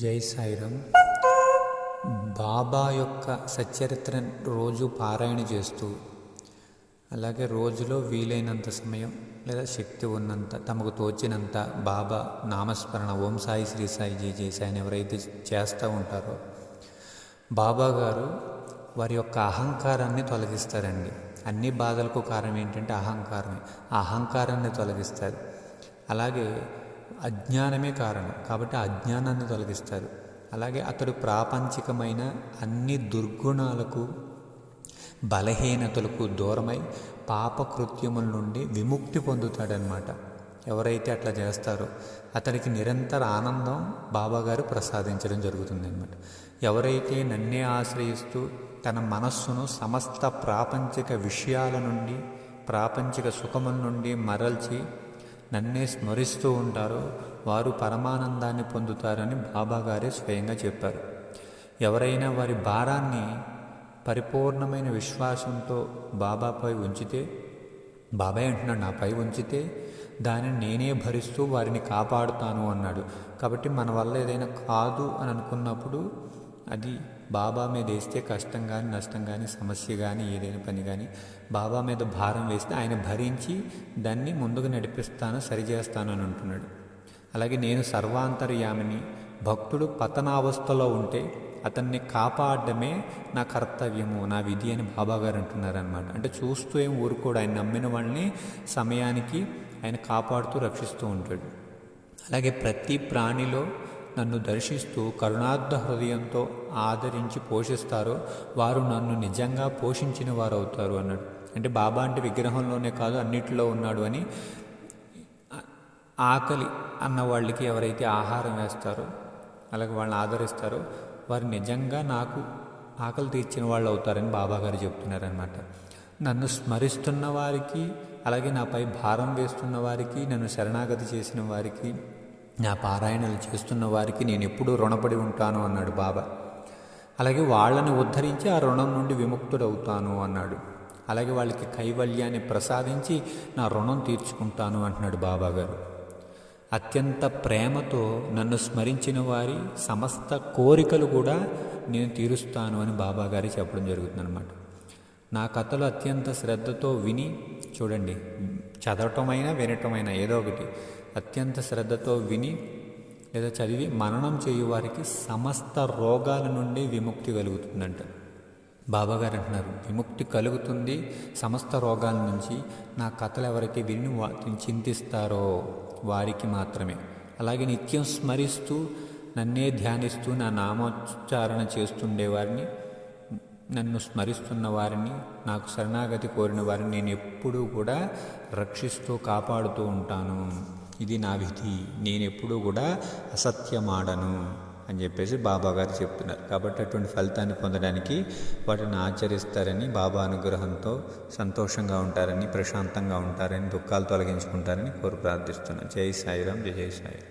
జై సాయిరామ్. బాబా యొక్క సచ్చరిత్ర రోజు పారాయణ చేస్తూ, అలాగే రోజులో వీలైనంత సమయం లేదా శక్తి ఉన్నంత తమకు తోచినంత బాబా నామస్మరణ ఓం సాయి శ్రీ సాయి జై జై సాయి ఎవరైతే చేస్తూ ఉంటారో బాబా గారు వారి యొక్క అహంకారాన్ని తొలగిస్తారండి. అన్ని బాధలకు కారణం ఏంటంటే అహంకారమే. ఆ అహంకారాన్ని తొలగిస్తారు. అలాగే అజ్ఞానమే కారణం కాబట్టి ఆ అజ్ఞానాన్ని తొలగిస్తారు. అలాగే అతడు ప్రాపంచికమైన అన్ని దుర్గుణాలకు బలహీనతలకు దూరమై పాపకృత్యముల నుండి విముక్తి పొందుతాడనమాట. ఎవరైతే అట్లా చేస్తారో అతడికి నిరంతర ఆనందం బాబాగారు ప్రసాదించడం జరుగుతుందన్నమాట. ఎవరైతే నన్నే ఆశ్రయిస్తూ తన మనస్సును సమస్త ప్రాపంచిక విషయాల నుండి ప్రాపంచిక సుఖముల నుండి మరల్చి నన్నే స్మరిస్తూ ఉంటారో వారు పరమానందాన్ని పొందుతారని బాబాగారే స్వయంగా చెప్పారు. ఎవరైనా వారి భారాన్ని పరిపూర్ణమైన విశ్వాసంతో బాబాపై ఉంచితే, బాబాయ్ అంటున్నాడు నాపై ఉంచితే దానిని నేనే భరిస్తూ వారిని కాపాడుతాను అన్నాడు. కాబట్టి మన వల్ల ఏదైనా కాదు అని అనుకున్నప్పుడు అది బాబా మీద వేస్తే కష్టం కానీ నష్టం కానీ సమస్య కానీ ఏదైనా పని కానీ బాబా మీద భారం వేస్తే ఆయన భరించి దాన్ని ముందుకు నడిపిస్తాను సరిచేస్తాను అని అంటున్నాడు. అలాగే నేను సర్వాంతర్యామిని, భక్తుడు పతనావస్థలో ఉంటే అతన్ని కాపాడడమే నా కర్తవ్యము, నా విధి అని బాబాగారు అంటున్నారనమాట. అంటే చూస్తూ ఏం ఊరుకోడు, ఆయన నమ్మిన వాళ్ళని సమయానికి ఆయన కాపాడుతూ రక్షిస్తూ ఉంటాడు. అలాగే ప్రతి ప్రాణిలో నన్ను దర్శిస్తూ కరుణార్థ హృదయంతో ఆదరించి పోషిస్తారో వారు నన్ను నిజంగా పోషించిన వారు అవుతారు అన్నాడు. అంటే బాబా అంటే విగ్రహంలోనే కాదు అన్నిటిలో ఉన్నాడు అని. ఆకలి అన్న వాళ్ళకి ఎవరైతే ఆహారం వేస్తారో అలాగే వాళ్ళని ఆదరిస్తారో వారు నిజంగా నాకు ఆకలి తీర్చిన వాళ్ళు అవుతారని బాబాగారు చెప్తున్నారనమాట. నన్ను స్మరిస్తున్న వారికి అలాగే నాపై భారం వేస్తున్న వారికి, నన్ను శరణాగతి చేసిన వారికి, నా పారాయణలు చేస్తున్న వారికి నేను ఎప్పుడూ రుణపడి ఉంటాను అన్నాడు బాబా. అలాగే వాళ్ళని ఉద్ధరించి ఆ రుణం నుండి విముక్తుడవుతాను అన్నాడు. అలాగే వాళ్ళకి కైవల్యాన్ని ప్రసాదించి నా రుణం తీర్చుకుంటాను అంటున్నాడు బాబాగారు. అత్యంత ప్రేమతో నన్ను స్మరించిన వారి సమస్త కోరికలు కూడా నేను తీరుస్తాను అని బాబాగారు చెప్పడం జరుగుతుందన్నమాట. నా కథలు అత్యంత శ్రద్ధతో విని, చూడండి చదవటమైనా వినటమైనా ఏదో ఒకటి అత్యంత శ్రద్ధతో విని లేదా చదివి మననం చేయు వారికి సమస్త రోగాల నుండి విముక్తి కలుగుతుందంట. బాబాగారు అంటున్నారు విముక్తి కలుగుతుంది సమస్త రోగాల నుంచి నా కథలు ఎవరైతే విని వాటిని చింతిస్తారో వారికి మాత్రమే. అలాగే నిత్యం స్మరిస్తూ నన్నే ధ్యానిస్తూ నా నామోచ్చారణ చేస్తుండేవారిని, నన్ను స్మరిస్తున్న వారిని, నాకు శరణాగతి కోరిన వారిని నేను ఎప్పుడూ కూడా రక్షిస్తూ కాపాడుతూ ఉంటాను. ఇది నా విధి, నేను ఎప్పుడూ కూడా అసత్యమాడను అని చెప్పేసి బాబాగారు చెప్తున్నారు. కాబట్టి అటువంటి ఫలితాన్ని పొందడానికి వాటిని ఆచరిస్తారని, బాబా అనుగ్రహంతో సంతోషంగా ఉంటారని, ప్రశాంతంగా ఉంటారని, దుఃఖాలు తొలగించుకుంటారని కోరి ప్రార్థిస్తున్నాను. జై సాయిరామ్, జై జై సాయి.